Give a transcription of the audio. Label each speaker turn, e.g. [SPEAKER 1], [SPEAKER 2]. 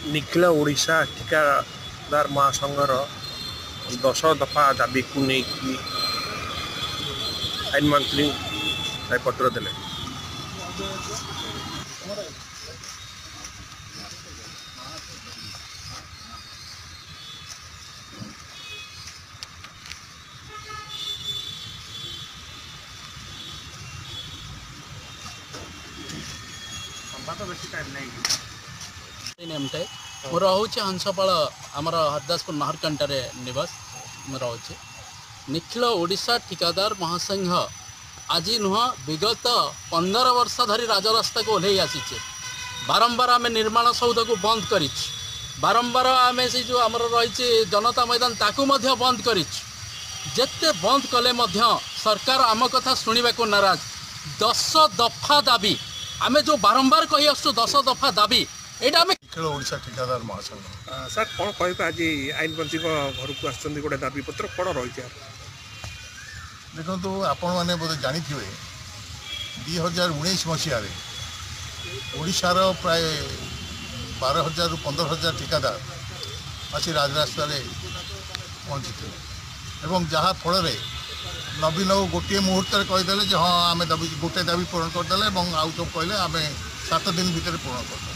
[SPEAKER 1] निखिल ओडिशा ठिकादार महासंघर 10 दफा दाबी को लेकिन आईन मंत्री पत्र देले।
[SPEAKER 2] मोर हूँ हंसपाल आमर हरदासपुर नाहरकंटार निवास रोचे। निखिल ओडिशा ठिकादार महासंघ आज नुह विगत 15 वर्ष धरी राजरास्ता को ओह्ल आसीचे। बारंबार आम निर्माण सौध को बंद कर बारंबार आम से जो आमर रही जनता मैदान ताकू बंद कर जेते बंद कले सरकार आम कथा शुणा को नाराज। 10 दफा दाबी आम जो बारंबार कही आसु 10 दफा दाबी यहाँ
[SPEAKER 3] निखिल ओडिशा ठिकादार महासंघ
[SPEAKER 1] सर कौन कह आज आईन मंत्री घर को आस गोटे दाबी पत्र कौन रही?
[SPEAKER 3] देखो आपण मैंने बोधे जानी 2019 मसीह ओडिशार प्राय 12,000 ରୁ 15,000 ठिकादार आसी राजरास्ता पहुँची एवं जहाँ फल नवीन गोटे मुहूर्त कहीदे हाँ आम दाबी गोटे दाबी पूरण करदे आउ सब कहले आम 7 दिन भितर पूरण कर।